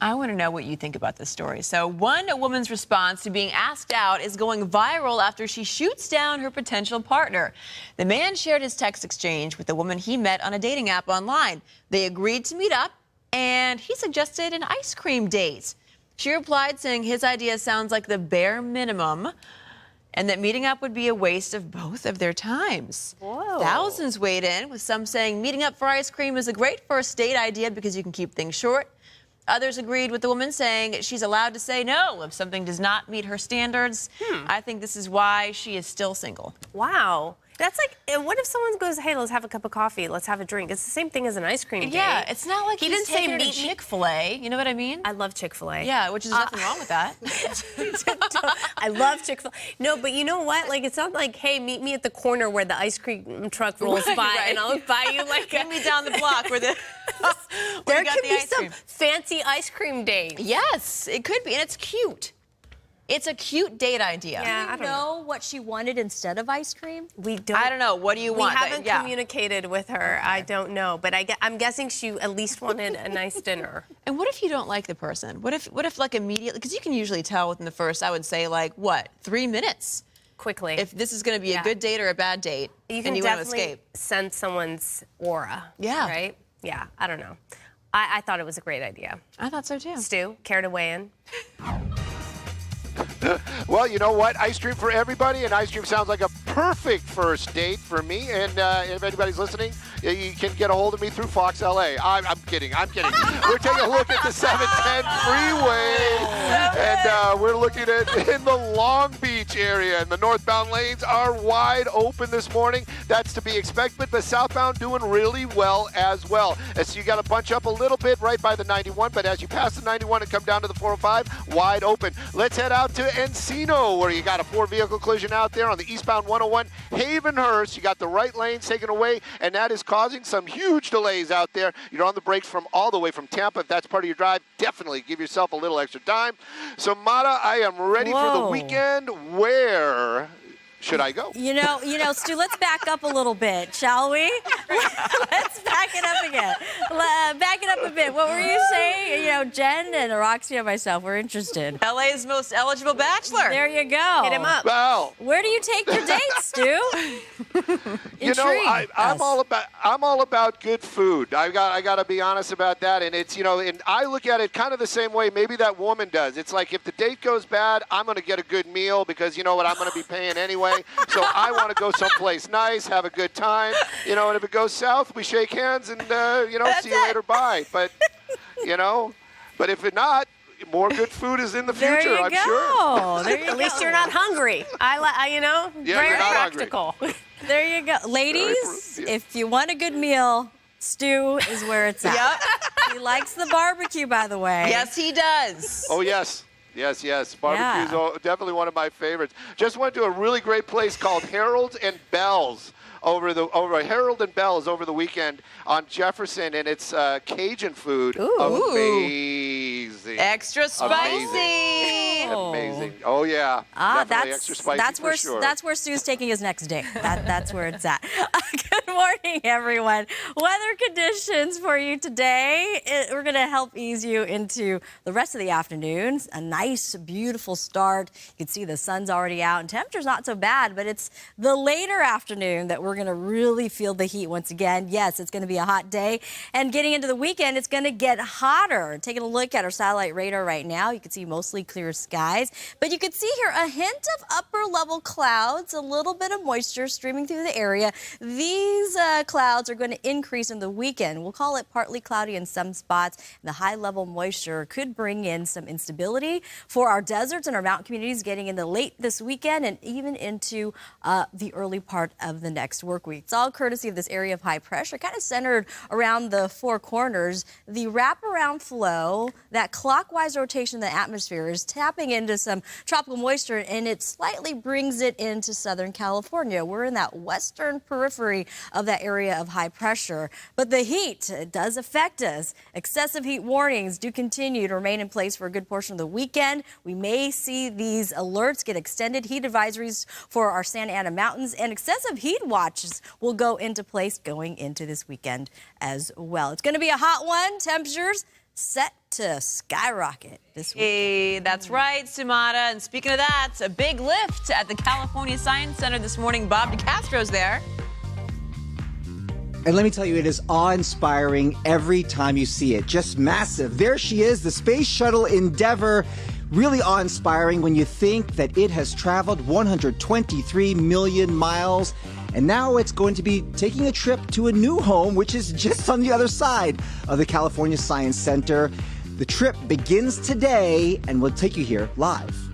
I want to know what you think about this story. So one woman's response to being asked out is going viral after she shoots down her potential partner. The man shared his text exchange with the woman he met on a dating app online. They agreed to meet up, and he suggested an ice cream date. She replied saying his idea sounds like the bare minimum, and that meeting up would be a waste of both of their times. Whoa. Thousands weighed in, with some saying meeting up for ice cream is a great first date idea because you can keep things short. Others agreed with the woman, saying she's allowed to say no if something does not meet her standards. I think this is why she is still single. Wow. That's like, what if someone goes, hey, let's have a cup of coffee, let's have a drink? It's the same thing as an ice cream date. Yeah, it's not like he he's didn't say taking her to meet me. Chick-fil-A. You know what I mean? I love Chick-fil-A. Yeah, which is nothing wrong with that. I love Chick-fil-A. No, but you know what? Like, it's not like, hey, meet me at the corner where the ice cream truck rolls by, and I'll buy you like Meet me down the block where the there could be some fancy ice cream date. Yes, it could be, and it's cute. It's a cute date idea. Yeah, Do you know what she wanted instead of ice cream? We don't. I don't know. What do you want? We haven't communicated with her. I don't know, but I'm guessing she at least wanted a nice dinner. And what if you don't like the person? What if like immediately? Because you can usually tell within the first, I would say, like what, 3 minutes? Quickly. If this is going to be a good date or a bad date, you can and you want to definitely escape. sense someone's aura. Yeah. Right? Yeah. I don't know. I thought it was a great idea. I thought so too. Stu, care to weigh in? Well, you know what? Ice cream for everybody, and ice cream sounds like a perfect first date for me. And if anybody's listening, you can get a hold of me through Fox LA. I'm kidding. We're taking a look at the 710 freeway, and we're looking at in the Long Beach area, and the northbound lanes are wide open this morning. That's to be expected, but southbound doing really well as well. So you got to bunch up a little bit right by the 91, but as you pass the 91 and come down to the 405, wide open. Let's head out to Encino, where you got a 4-vehicle collision out there on the eastbound 101 Havenhurst. You got the right lanes taken away, and that is causing some huge delays out there. You're on the brakes from all the way from Tampa. If that's part of your drive, definitely give yourself a little extra time. So, Mata, I am ready for the weekend. Where should I go? You know, Stu, let's back up a little bit, shall we? Let's back it up again. Back it up a bit. What were you saying? You know, Jen and Roxy and myself, we're interested. LA's most eligible bachelor. There you go. Hit him up. Well, Where do you take your dates, Stu? you know, I'm all about good food. I got to be honest about that. And it's, you know, and I look at it kind of the same way maybe that woman does. It's like if the date goes bad, I'm going to get a good meal because you know what, I'm going to be paying anyway. So I want to go someplace nice, have a good time, you know, and if it goes south, we shake hands and, you know, see you later, bye. But, you know, but if it not, more good food is in the future, I'm sure. There you go. At least you're not hungry. You know, Yeah, very you're not practical. There you go. Ladies, if you want a good meal, Stu is where it's at. Yep. He likes the barbecue, by the way. Yes, he does. Oh, yes. Yes. Barbecue's definitely one of my favorites. Just went to a really great place called Harold and Bell's over Harold and Bell's over the weekend on Jefferson, and it's Cajun food. Ooh. Amazing. Extra spicy. Amazing. Oh yeah. Definitely extra spicy that's sure. That's where Stu's taking his next date. That's where it's at. Good morning, everyone. Weather conditions for you today. We're going to help ease you into the rest of the afternoon. A nice, beautiful start. You can see the sun's already out, and temperature's not so bad, but it's the later afternoon that we're going to really feel the heat once again. Yes, it's going to be a hot day, and getting into the weekend, it's going to get hotter. Taking a look at our satellite radar right now, you can see mostly clear skies, but you can see here a hint of upper level clouds, a little bit of moisture streaming through the area. These clouds are going to increase in the weekend. We'll call it partly cloudy in some spots. The high level moisture could bring in some instability for our deserts and our mountain communities getting into late this weekend and even into the early part of the next work week. It's all courtesy of this area of high pressure, kind of centered around the four corners. The wraparound flow, that clockwise rotation in the atmosphere is tapping into some tropical moisture, and it slightly brings it into Southern California. We're in that western periphery of that area of high pressure. But the heat does affect us. Excessive heat warnings do continue to remain in place for a good portion of the weekend. We may see these alerts get extended. Heat advisories for our Santa Ana Mountains and excessive heat watches will go into place going into this weekend as well. It's going to be a hot one. Temperatures set to skyrocket this week. Hey, that's right, Sumata. And speaking of that, a big lift at the California Science Center this morning. Bob DeCastro's there. And let me tell you, it is awe-inspiring every time you see it. Just massive. There she is, the Space Shuttle Endeavor. Really awe-inspiring when you think that it has traveled 123 million miles. And now it's going to be taking a trip to a new home, which is just on the other side of the California Science Center. The trip begins today, and we'll take you here live.